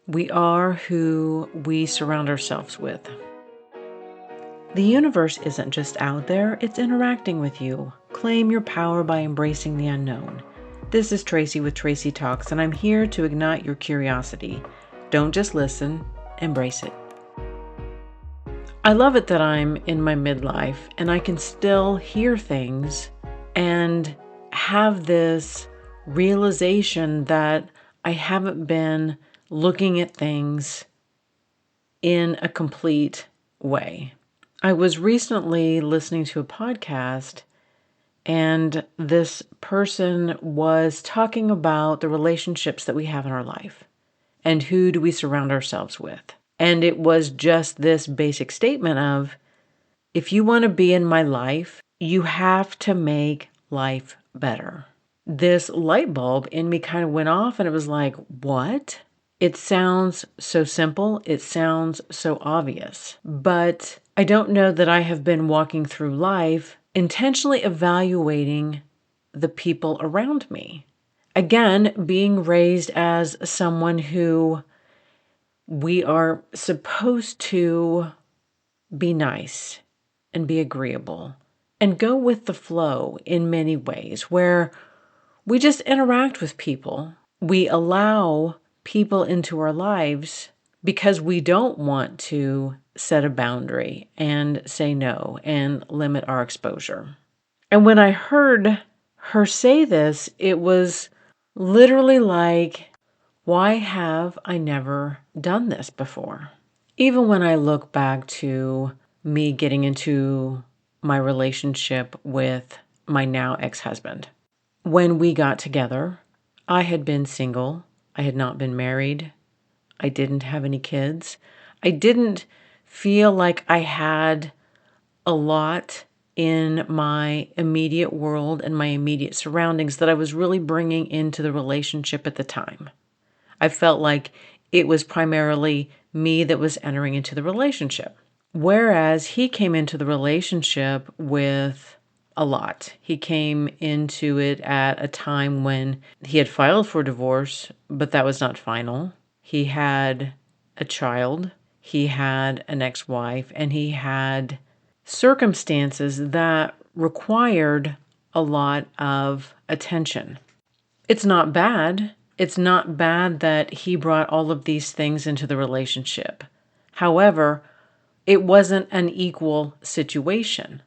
We are who we surround ourselves with. The universe isn't just out there, it's interacting with you. Claim your power by embracing the unknown. This is Tracy with Tracy Talks, and I'm here to ignite your curiosity. Don't just listen, embrace it. I love it that I'm in my midlife and I can still hear things and have this realization that I haven't been looking at things in a complete way. I was recently listening to a podcast, and this person was talking about the relationships that we have in our life and who do we surround ourselves with. And it was just this basic statement of, if you want to be in my life, you have to make life better. This light bulb in me kind of went off, and it was like, what? It sounds so simple. It sounds so obvious. But I don't know that I have been walking through life intentionally evaluating the people around me. Again, being raised as someone who we are supposed to be nice and be agreeable and go with the flow in many ways, where we just interact with people. We allow people into our lives because we don't want to set a boundary and say no and limit our exposure. And when I heard her say this, it was literally like, why have I never done this before? Even when I look back to me getting into my relationship with my now ex-husband, when we got together, I had been single. I had not been married. I didn't have any kids. I didn't feel like I had a lot in my immediate world and my immediate surroundings that I was really bringing into the relationship at the time. I felt like it was primarily me that was entering into the relationship. Whereas he came into the relationship with a lot. He came into it at a time when he had filed for divorce, but that was not final. He had a child, he had an ex-wife, and he had circumstances that required a lot of attention. It's not bad. It's not bad that he brought all of these things into the relationship. However, it wasn't an equal situation.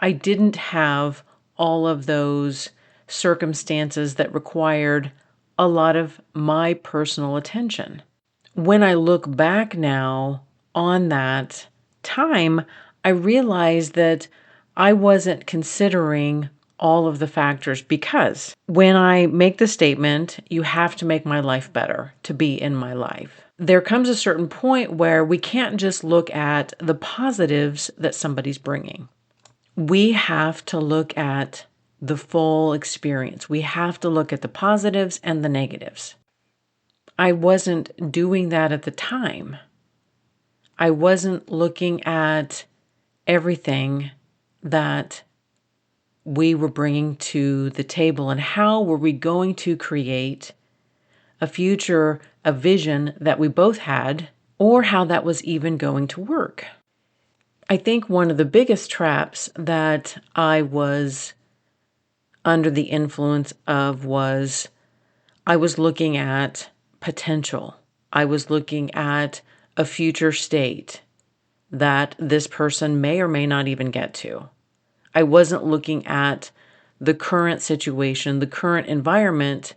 I didn't have all of those circumstances that required a lot of my personal attention. When I look back now on that time, I realize that I wasn't considering all of the factors, because when I make the statement, you have to make my life better to be in my life, there comes a certain point where we can't just look at the positives that somebody's bringing. We have to look at the full experience. We have to look at the positives and the negatives. I wasn't doing that at the time. I wasn't looking at everything that we were bringing to the table and how were we going to create a future, a vision that we both had, or how that was even going to work. I think one of the biggest traps that I was under the influence of was I was looking at potential. I was looking at a future state that this person may or may not even get to. I wasn't looking at the current situation, the current environment,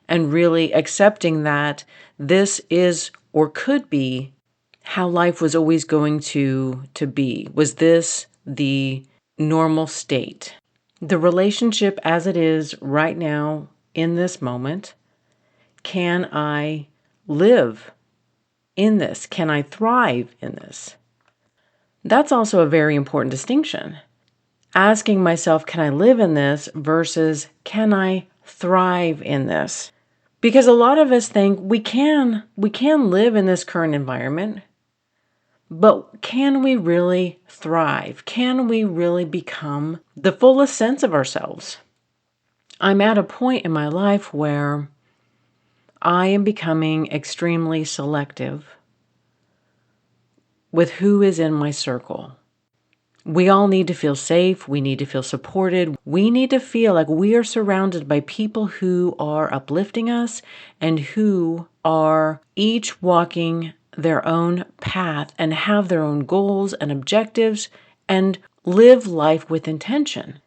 and really accepting that this is or could be how life was always going to be. Was this the normal state? The relationship as it is right now in this moment, can I live in this? Can I thrive in this? That's also a very important distinction. Asking myself, can I live in this versus can I thrive in this? Because a lot of us think we can live in this current environment, but can we really thrive? Can we really become the fullest sense of ourselves? I'm at a point in my life where I am becoming extremely selective with who is in my circle. We all need to feel safe. We need to feel supported. We need to feel like we are surrounded by people who are uplifting us and who are each walking their own path and have their own goals and objectives and live life with intention.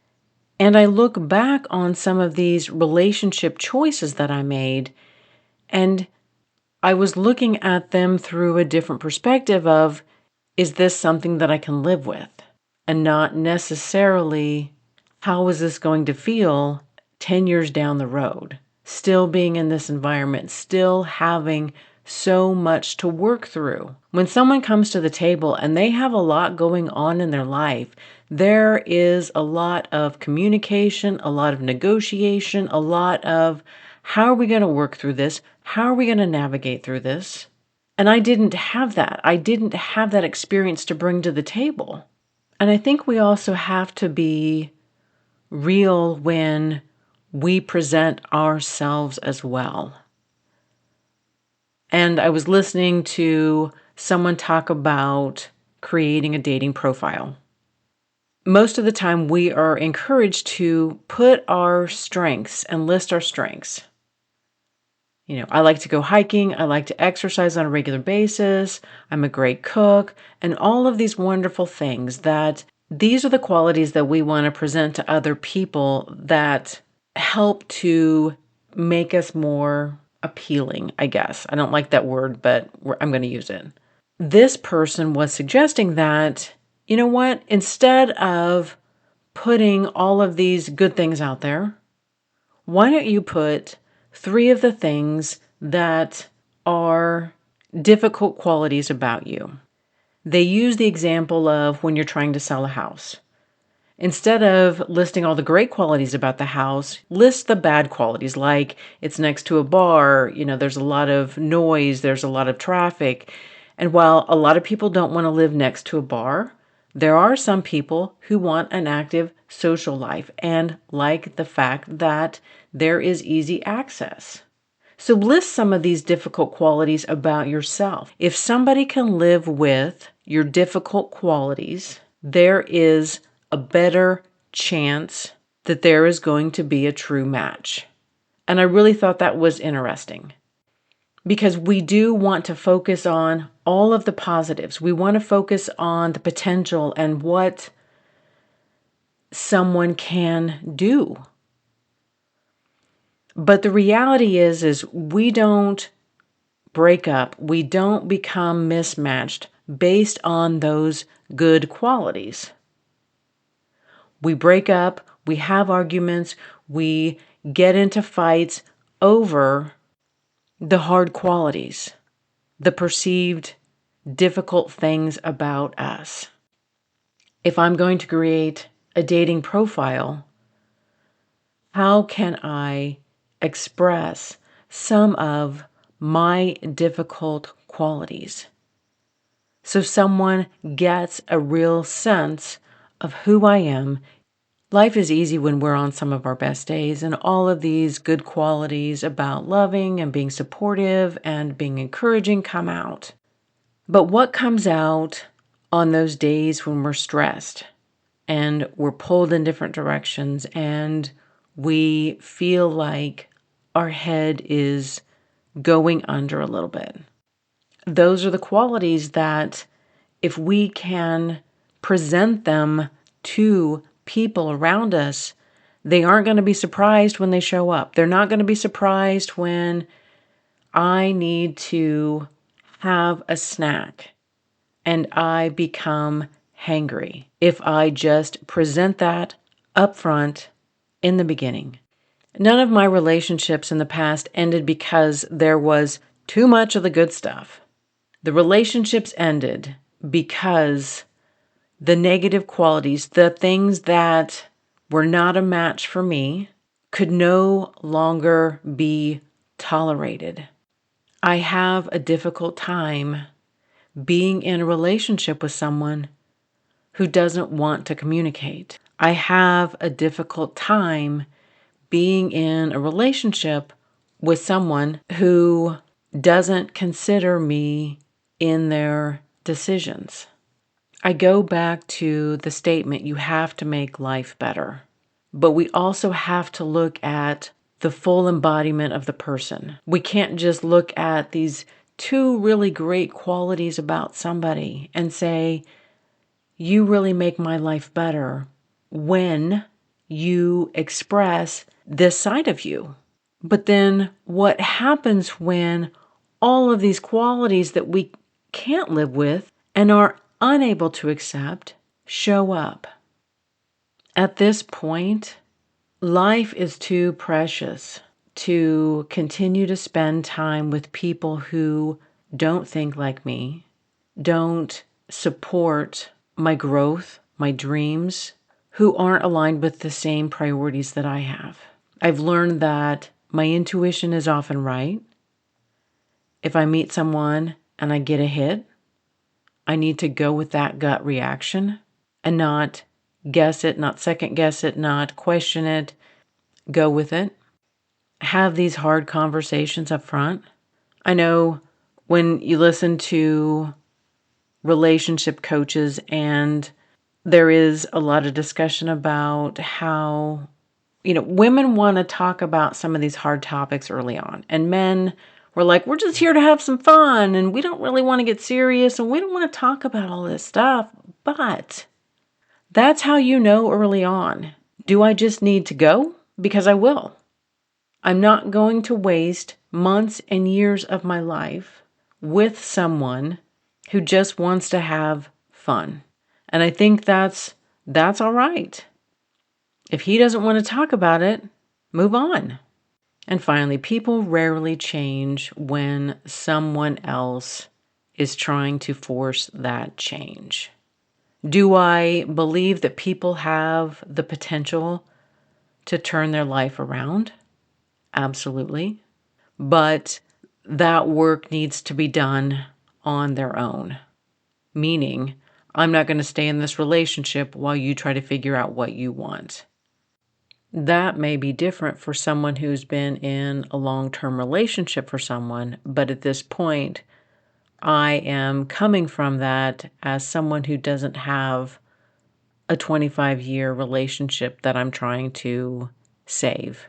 And I look back on some of these relationship choices that I made, and I was looking at them through a different perspective of, is this something that I can live with? And not necessarily, how is this going to feel 10 years down the road? Still being in this environment, still having so much to work through. When someone comes to the table and they have a lot going on in their life, there is a lot of communication, a lot of negotiation, a lot of how are we going to work through this? How are we going to navigate through this? And I didn't have that. I didn't have that experience to bring to the table. And I think we also have to be real when we present ourselves as well. And I was listening to someone talk about creating a dating profile. Most of the time, we are encouraged to put our strengths and list our strengths. I like to go hiking. I like to exercise on a regular basis. I'm a great cook, and all of these wonderful things that these are the qualities that we want to present to other people that help to make us more appealing, I guess. I don't like that word, but I'm going to use it. This person was suggesting that, you know what, instead of putting all of these good things out there, why don't you put 3 of the things that are difficult qualities about you? They use the example of when you're trying to sell a house. Instead of listing all the great qualities about the house, list the bad qualities, like it's next to a bar, there's a lot of noise, there's a lot of traffic. And while a lot of people don't want to live next to a bar, there are some people who want an active social life and like the fact that there is easy access. So list some of these difficult qualities about yourself. If somebody can live with your difficult qualities, there is a better chance that there is going to be a true match. And I really thought that was interesting because we do want to focus on all of the positives. We want to focus on the potential and what someone can do. But the reality is we don't break up. We don't become mismatched based on those good qualities. We break up, we have arguments, we get into fights over the hard qualities, the perceived difficult things about us. If I'm going to create a dating profile, how can I express some of my difficult qualities so someone gets a real sense of who I am? Life is easy when we're on some of our best days, and all of these good qualities about loving and being supportive and being encouraging come out. But what comes out on those days when we're stressed and we're pulled in different directions and we feel like our head is going under a little bit? Those are the qualities that if we can present them to people around us, they aren't going to be surprised when they show up. They're not going to be surprised when I need to have a snack and I become hangry if I just present that up front in the beginning. None of my relationships in the past ended because there was too much of the good stuff. The relationships ended because the negative qualities, the things that were not a match for me, could no longer be tolerated. I have a difficult time being in a relationship with someone who doesn't want to communicate. I have a difficult time being in a relationship with someone who doesn't consider me in their decisions. I go back to the statement, you have to make life better. But we also have to look at the full embodiment of the person. We can't just look at these two really great qualities about somebody and say, you really make my life better when you express this side of you. But then what happens when all of these qualities that we can't live with and are unable to accept show up? At this point, life is too precious to continue to spend time with people who don't think like me, don't support my growth, my dreams, who aren't aligned with the same priorities that I have. I've learned that my intuition is often right. If I meet someone and I get a hit, I need to go with that gut reaction and not guess it, not second guess it, not question it, go with it. Have these hard conversations up front. I know when you listen to relationship coaches and there is a lot of discussion about how, women want to talk about some of these hard topics early on. And men were like, we're just here to have some fun and we don't really want to get serious and we don't want to talk about all this stuff. But that's how you know early on. Do I just need to go? Because I will. I'm not going to waste months and years of my life with someone who just wants to have fun. And I think that's all right. If he doesn't want to talk about it, move on. And finally, people rarely change when someone else is trying to force that change. Do I believe that people have the potential to turn their life around? Absolutely. But that work needs to be done on their own. Meaning, I'm not going to stay in this relationship while you try to figure out what you want. That may be different for someone who's been in a long-term relationship for someone, but at this point, I am coming from that as someone who doesn't have a 25-year relationship that I'm trying to save.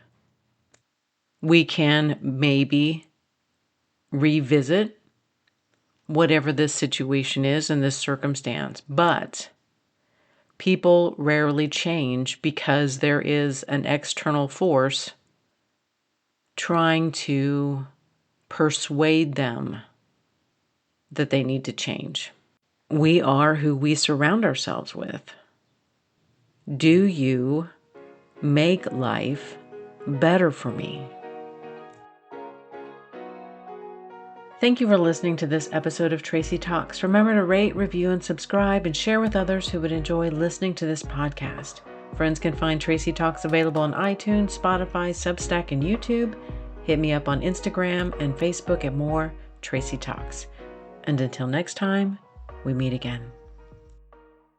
We can maybe revisit whatever this situation is in this circumstance, but people rarely change because there is an external force trying to persuade them that they need to change. We are who we surround ourselves with. Do you make life better for me? Thank you for listening to this episode of Tracy Talks. Remember to rate, review, and subscribe, and share with others who would enjoy listening to this podcast. Friends can find Tracy Talks available on iTunes, Spotify, Substack, and YouTube. Hit me up on Instagram and Facebook at more Tracy Talks. And until next time, we meet again.